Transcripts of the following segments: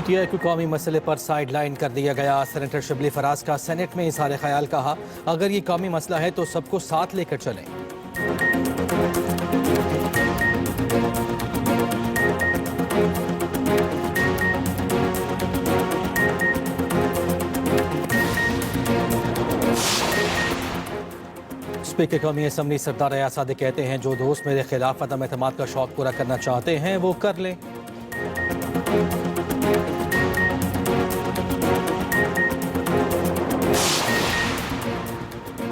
PTI को कौमी मसले पर साइड लाइन कर दिया गया। सेनेटर शिबली फराज का सेनेट में इज़हार ख्याल, कहा अगर ये कौमी मसला है तो सबको साथ लेकर चलें। स्पीकर कौमी असम्बली सरदार अयाज सादिक कहते हैं जो दोस्त मेरे खिलाफ अदम एतमाद का शौक पूरा करना चाहते हैं वो कर लें।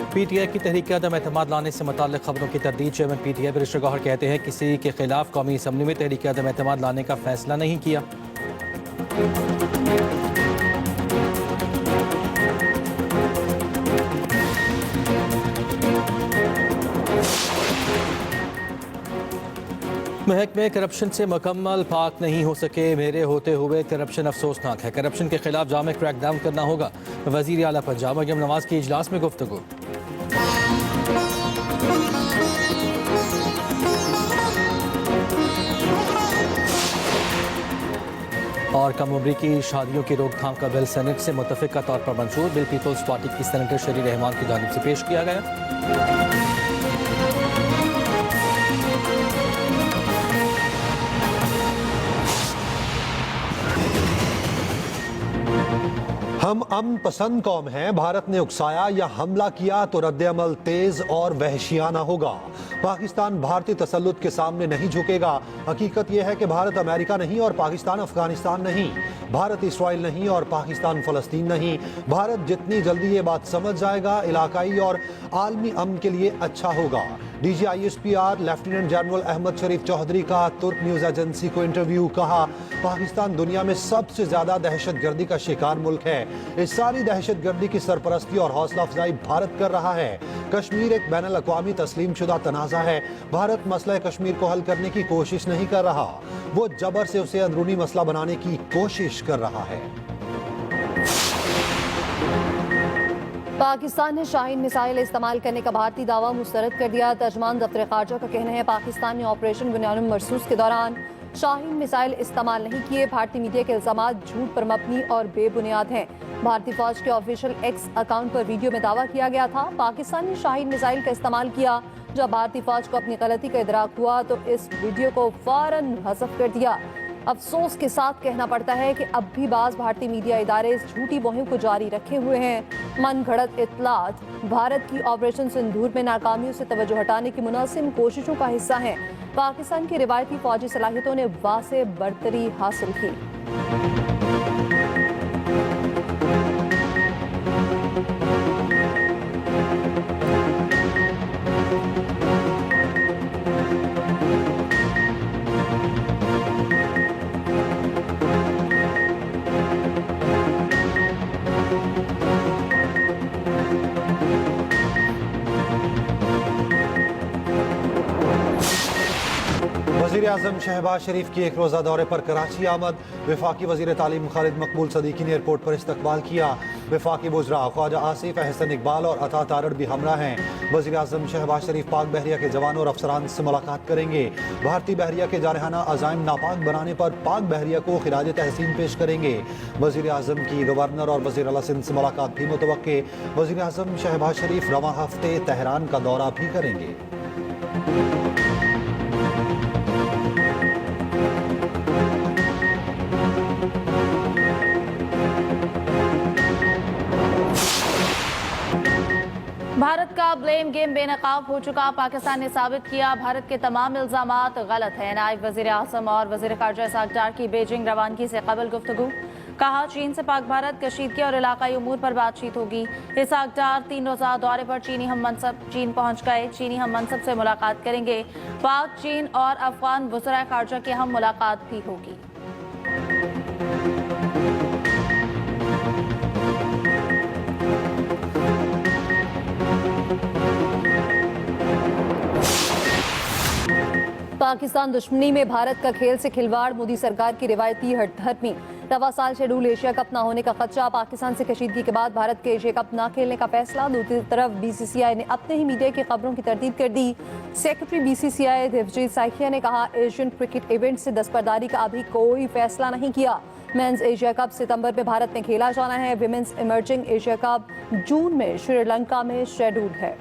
पीटीआई की तहरीक अदम एतमाद लाने से मुताल्लिक खबरों की तरदीद चेयरमैन पीटीआई बैरिस्टर गौहर कहते हैं किसी के खिलाफ कौमी असम्बली में तहरीक अदम एतमाद लाने का फैसला नहीं किया। महकमे करप्शन से मुकम्मल पाक नहीं हो सके, मेरे होते हुए करप्शन अफसोसनाक है। करप्शन के खिलाफ जामे क्रैकडाउन करना होगा। वजीर आला पंजाब मरियम नवाज की इजलास में गुफ्तगू। और कम उम्री की शादियों की रोकथाम का बिल सेनेट से मुतफ़िक़ा तौर पर मंजूर। बिल पीपल्स पार्टी की सेनेटर शरी रहमान की जानिब से पेश किया गया। हम अमन पसंद कौम हैं, भारत ने उकसाया या हमला किया तो रद्द-ए-अमल तेज और वहशियाना होगा। पाकिस्तान भारतीय तसल्लुत के सामने नहीं झुकेगा। हकीकत यह है कि भारत अमेरिका नहीं और पाकिस्तान अफगानिस्तान नहीं, भारत इसराइल नहीं और पाकिस्तान फ़लस्तीन नहीं। भारत जितनी जल्दी ये बात समझ जाएगा इलाकाई और आलमी अमन के लिए अच्छा होगा। DGISPR लेफ्टिनेंट जनरल अहमद शरीफ चौधरी का तुर्क न्यूज़ एजेंसी को इंटरव्यू, कहा पाकिस्तान दुनिया में सबसे ज़्यादा दहशत गर्दी का शिकार मुल्क है। इस सारी दहशत गर्दी की सरपरस्ती और हौसला अफजाई भारत कर रहा है। कश्मीर एक बैनुल अक़वामी तस्लीम शुदा तनाज़ा है। भारत मसला कश्मीर को हल करने की कोशिश नहीं कर रहा, वो जबर से उसे अंदरूनी मसला बनाने की कोशिश कर रहा है। पाकिस्तान ने शाहीन मिसाइल इस्तेमाल करने का भारतीय दावा मुस्तरद कर दिया। तर्जमान दफ्तर खारजा का कहना है पाकिस्तान ने ऑपरेशन बुनियानुल मरसूस के दौरान शाहीन मिसाइल इस्तेमाल नहीं किए। भारतीय मीडिया के इल्जामात झूठ पर मबनी और बेबुनियाद हैं। भारतीय फौज के ऑफिशियल एक्स अकाउंट पर वीडियो में दावा किया गया था पाकिस्तान ने शाहीन मिसाइल का इस्तेमाल किया। जब भारतीय फौज को अपनी गलती का इदराक हुआ तो इस वीडियो को फौरन हज़फ कर दिया। अफसोस के साथ कहना पड़ता है कि अब भी बाज़ भारतीय मीडिया इदारे इस झूठी मुहिम को जारी रखे हुए हैं। मन घड़त इत्तलात भारत की ऑपरेशन सिंदूर में नाकामियों से तवज्जो हटाने की मुनासिब कोशिशों का हिस्सा हैं। पाकिस्तान की रिवायती फौजी सलाहियतों ने वासे बरतरी हासिल की। वज़ीर आज़म शहबाज शरीफ की एक रोज़ा दौरे पर कराची आमद। वफाकी वज़ीर तालीम खालिद मकबूल सदीकी ने एयरपोर्ट पर इस्तकबाल किया। वफाकी वज़रा ख्वाजा आसिफ, अहसन इकबाल और अता तारड़ भी हमरा हैं। वज़ीर आज़म शहबाज शरीफ पाक बहरिया के जवानों और अफसरान से मुलाकात करेंगे। भारतीय बहरिया के जारहाना अज़ाइम नापाक बनाने पर पाक बहरिया को खिराज तहसीन पेश करेंगे। वज़ीर आज़म की गवर्नर और वज़ीर आला सिंध से मुलाकात भी मुतवक्के। वज़ीर आज़म शहबाज शरीफ रवां हफ्ते तेहरान का दौरा भी करेंगे। भारत का ब्लेम गेम बेनकाब हो चुका। पाकिस्तान ने साबित किया भारत के तमाम इल्जामात गलत हैं। नायब वज़ीर आज़म और वज़ीर ख़ारजा इसाक डार की बीजिंग रवानगी से कबल गुफ्तगू, कहा चीन से पाक भारत कशीदगी और इलाकाई उमूर पर बातचीत होगी। इसाक डार 3 रोज़ा दौरे पर चीनी हम मनसब चीन पहुँच गए। चीनी हम मनसब से मुलाकात करेंगे। पाक, चीन और अफगान वज़राए ख़ारजा की हम मुलाकात भी होगी। पाकिस्तान दुश्मनी में भारत का खेल से खिलवाड़, मोदी सरकार की रिवायती हठधर्मी। रवा साल शेड्यूल एशिया कप न होने का खदशा, पाकिस्तान से कशीदगी के बाद भारत के एशिया कप न खेलने का फैसला। दूसरी तरफ बीसीसीआई ने अपने ही मीडिया की खबरों की तरदीद कर दी। सेक्रेटरी बीसीसीआई देवजीत साइकिया ने कहा, एशियन क्रिकेट इवेंट से दस्तबरदारी का अभी कोई फैसला नहीं किया। मेंस एशिया कप सितंबर में भारत में खेला जाना है। विमेंस इमर्जिंग एशिया कप जून में श्रीलंका में शेड्यूल है।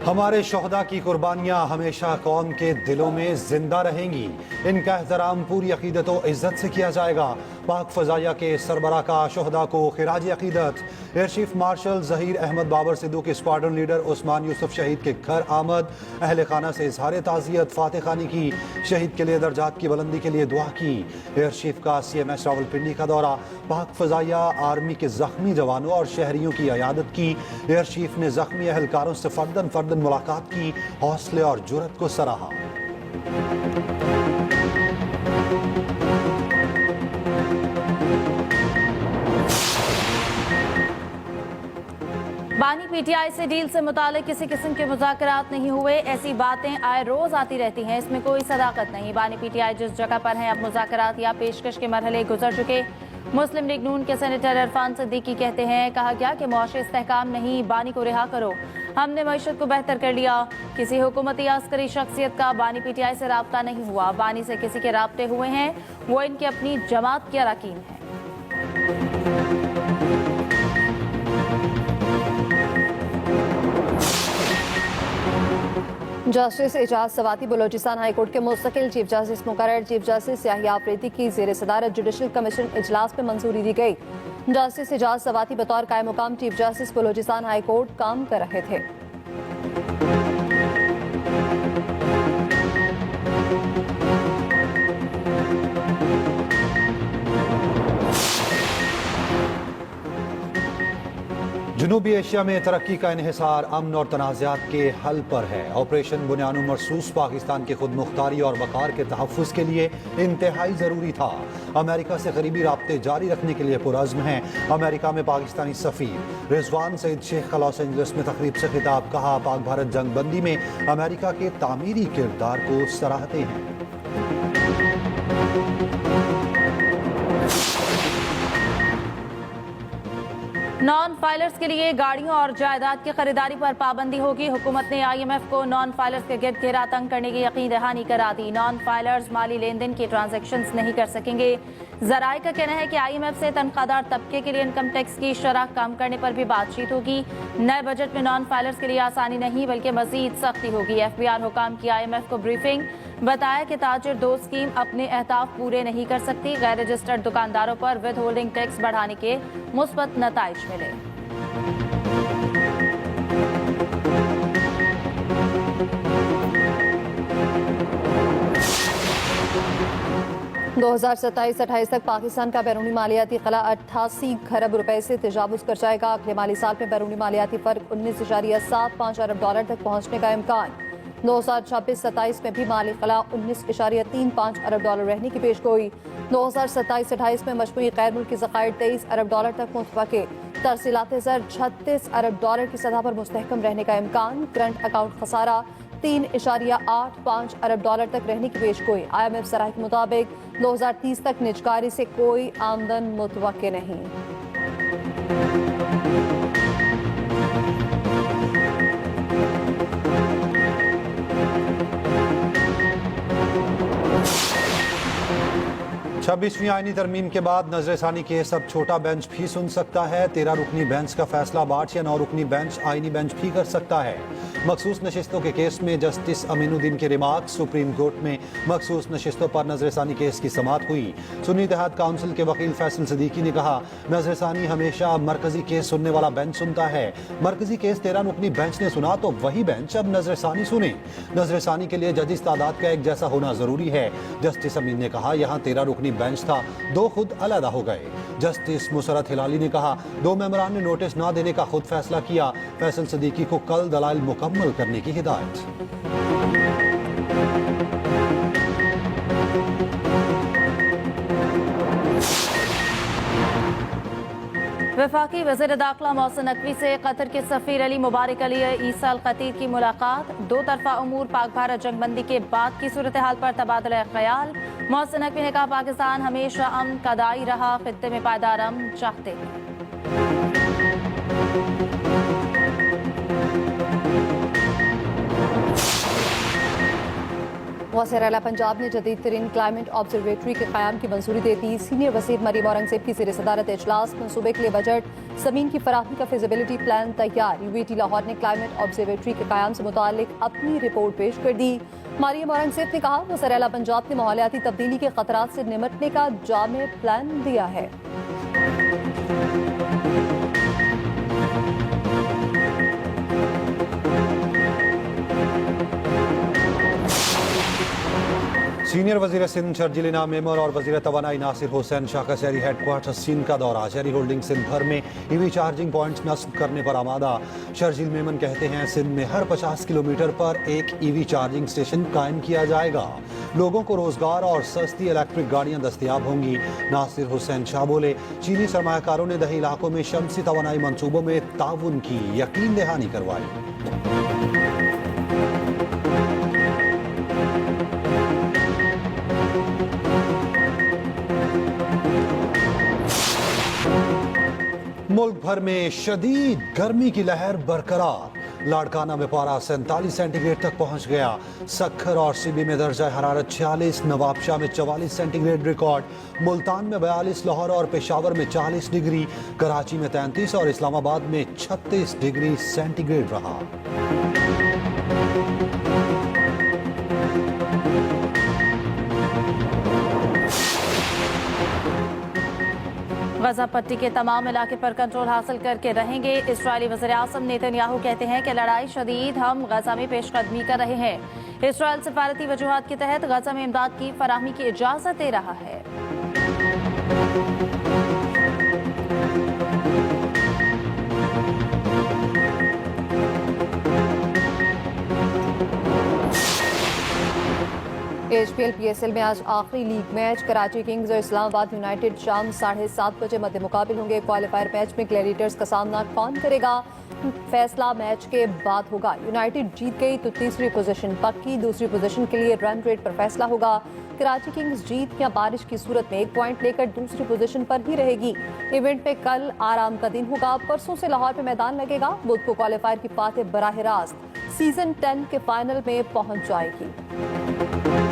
हमारे शोहदा की कुर्बानियां हमेशा कौम के दिलों में जिंदा रहेंगी। इनका एहतराम पूरी अकीदत और इज्जत से किया जाएगा। पाक फजाइया के सरबरा का शोहदा को खिराज अकीदत। Air chief marshal Zaheer Ahmed Babar Sidhu के स्क्वाड्रन लीडर उस्मान यूसुफ शहीद के घर आमद। अहले खाना से इजहार ताज़ियत, फातह खानी की। शहीद के लिए दर्जात की बुलंदी के लिए दुआ की। एयर चीफ का CMS रावलपिंडी का दौरा। पाक फजाइया आर्मी के जख्मी जवानों और शहरियों की अयादत की। एयर चीफ ने जख्मी अहलकारों से फर्दन फर्दन मुलाकात की, हौसले और जुर्रत को सराहा। बानी पीटीआई से डील से मुतालिक किसी किस्म के मुज़ाकरात नहीं हुए। ऐसी बातें आए रोज आती रहती हैं, इसमें कोई सदाकत नहीं। बानी पीटीआई जिस जगह पर है, अब मुज़ाकरात या पेशकश के मरहले गुजर चुके। मुस्लिम लीग नून के सेनेटर इरफान सिद्दीकी कहते हैं, कहा गया कि मुआशी इस्तेहकाम नहीं, बानी को रिहा करो। हमने मईशत को बेहतर कर लिया। किसी हुकूमती अस्करी शख्सियत का बानी पीटीआई से राब्ता नहीं हुआ। बानी से किसी के राब्ते हुए हैं, वो इनकी अपनी जमात के अरकान हैं। जस्टिस एजाज सवाती बलोचिस्तान हाईकोर्ट के मुस्तकिल चीफ जस्टिस मुकर्रर। चीफ जस्टिस याहिया आफरीदी की ज़ेर सदारत जुडिशल कमीशन इजलास में मंजूरी दी गई। जस्टिस एजाज सवाती बतौर कायम मुकाम चीफ जस्टिस बलोचिस्तान हाईकोर्ट काम कर रहे थे। जनूबी एशिया में तरक्की का इन्हिसार अमन और तनाज़ात के हल पर है। ऑपरेशन बुनियानुम मरसूस पाकिस्तान के खुद मुख्तारी और वक़ार के तहफ़्फ़ुज़ के लिए इंतहाई ज़रूरी था। अमेरिका से करीबी राब्ते जारी रखने के लिए पुरज़्म हैं। अमेरिका में पाकिस्तानी सफ़ीर रिजवान सईद शेख का लॉस एंजलिस में तकरीब से खिताब। कहा, पाक भारत जंग बंदी में अमेरिका के तामीरी किरदार को सराहते हैं। नॉन फाइलर्स के लिए गाड़ियों और जायदाद की खरीदारी पर पाबंदी होगी। हुकूमत ने IMF को नॉन फाइलर्स के गिर्द घेरा तंग करने की यकीन दहानी करा दी। नॉन फाइलर्स माली लेन देन की ट्रांजैक्शंस नहीं कर सकेंगे। जराये का कहना है कि IMF से तनख्वाहदार तबके के लिए इनकम टैक्स की शरह कम करने पर भी बातचीत होगी। नए बजट में नॉन फाइलर्स के लिए आसानी नहीं बल्कि मजीद सख्ती होगी। FBR हुकाम की IMF को ब्रीफिंग। बताया कि ताजिर दो स्कीम अपने अहदाफ पूरे नहीं कर सकती। गैर रजिस्टर्ड दुकानदारों पर विद होल्डिंग टैक्स बढ़ाने के मुस्बत नताइज मिले। 2027-28 तक पाकिस्तान का बैरूनी मालियाती खला 88 खरब रुपए से तजावुज़ कर जाएगा। अगले माली साल में बैरूनी मालियाती फ़र्क 19.75 अरब डॉलर तक पहुँचने का इम्कान। 2026-27 में भी माली खला 19.35 अरब डॉलर रहने की पेशगोई। 2027-28 में मजमूई गैर मुल्की ज़खायर 23 अरब डॉलर तक मुतवक्के। तरसीलात ज़र 36 अरब डॉलर की सतह पर मुस्तहकम रहने का इम्कान। करंट अकाउंट खसारा 3.85 अरब डॉलर तक रहने की पेशगोई। IMF सराह के मुताबिक 2030 तक निजकारी से कोई आमदन मुतवक्के नहीं। छब्बीसवीं आईनी तरमीम के बाद नजरसानी केस अब छोटा बेंच भी सुन सकता है। 13 रुकनी बेंच का फैसला 8 या 9 रुकनी बेंच आईनी बेंच भी कर सकता है। मखसूस नशिस्तों के केस में जस्टिस अमीनुद्दीन के रिमार्क। सुप्रीम कोर्ट में मखसूस नशिस्तों पर नजरसानी केस की समाअत हुई। सुन्नी इत्तेहाद काउंसिल के वकील फैसल सिद्दीकी ने कहा, नजरसानी हमेशा मरकजी केस सुनने वाला बेंच सुनता है। मरकजी केस 13 रुकनी बेंच ने सुना तो वही बेंच अब नजरसानी सुने। नजरसानी के लिए जजिस तादाद का एक जैसा होना जरूरी है। जस्टिस अमीन ने कहा, यहाँ 13 रुकनी बेंच था, 2 खुद अलहदा हो गए। जस्टिस मुसरत हिलाली ने कहा, 2 मेंबरान ने नोटिस न देने का खुद फैसला किया। फैसल सिद्दीकी को कल दलाइल मुकम्मल करने की हिदायत। वफाकी वज़ीर दाखिला मोहसिन नकवी से कतर के सफ़ीर अली मुबारक अली ईसा अल खतीर की मुलाकात। दो तरफा उमूर पाक भारत जंगबंदी के बाद की सूरत हाल पर तबादला ख्याल। मोहसिन नकवी ने कहा, पाकिस्तान हमेशा अमन का दाई रहा, खित्ते में पायदार अमन चाहते हैं। वज़ीर आला पंजाब ने जदीद तरीन क्लाइमेट ऑब्जर्वेटरी के क़याम की मंजूरी दे दी। सीनियर वज़ीर मरीम औरंगज़ेब की ज़ेर सदारत इजलास। मनसूबे के लिए बजट, ज़मीन की फराहमी का फिजिबिलिटी प्लान तैयार। UAT लाहौर ने क्लाइमेट ऑब्जर्वेटरी के क़याम से मुतालिक अपनी रिपोर्ट पेश कर दी। मरीम औरंगज़ेब ने कहा, वज़ीर आला पंजाब ने माहौलियाती तब्दीली के ख़तरात से निमटने का जामे प्लान दिया है। सीनियर वजीर सिंध शर्जील इनाम मेमर और वजीर तवानाई नासिर हुसैन शाह का शहरी हेडक्वार्टर सिंध का दौरा। शहरी होल्डिंग सिंध भर में EV चार्जिंग पॉइंट्स नस्ब करने पर आमादा। शर्जील मेमन कहते हैं, सिंध में हर 50 किलोमीटर पर एक EV चार्जिंग स्टेशन कायम किया जाएगा। लोगों को रोजगार और सस्ती इलेक्ट्रिक गाड़ियां दस्तियाब होंगी। नासिर हुसैन शाह बोले, चीनी सरमायाकारों ने दही इलाकों में शमसी तवानाई मनसूबों में ताउन की यकीन दहानी करवाई। मुल्क भर में शदीद गर्मी की लहर बरकरार। लाड़काना में पारा 47 सेंटीग्रेड तक पहुंच गया। सक्खर और सिबी में दर्जा हरारत 46, नवाबशाह में 44 सेंटीग्रेड रिकॉर्ड, मुल्तान में 42, लाहौर और पेशावर में 40 डिग्री, कराची में 33 और इस्लामाबाद में 36 डिग्री सेंटीग्रेड रहा। गजा पट्टी के तमाम इलाके पर कंट्रोल हासिल करके रहेंगे। इस्राएली वज़ीर आज़म नेतन्याहू कहते हैं कि लड़ाई शदीद, हम गजा में पेशकदमी कर रहे हैं। इस्राएल सिफारती वजूहात के तहत गजा में इमदाद की फराहमी की इजाज़त दे रहा है। HPL PSL में आज आखिरी लीग मैच कराची किंग्स और इस्लामाबाद यूनाइटेड शाम 7:30 बजे मध्य मुकाबिल होंगे। क्वालिफायर मैच में ग्लैडिएटर्स का सामना कौन करेगा, फैसला मैच के बाद होगा। यूनाइटेड जीत गई तो तीसरी पोजीशन पक्की, दूसरी पोजीशन के लिए रन रेट पर फैसला होगा। कराची किंग्स जीत या बारिश की सूरत में 1 पॉइंट लेकर दूसरी पोजीशन पर ही रहेगी। इवेंट में कल आराम का दिन होगा। परसों से लाहौर में मैदान लगेगा। बुध को क्वालिफायर की फातेह बराह रास्त सीजन 10 के फाइनल में पहुंच जाएगी।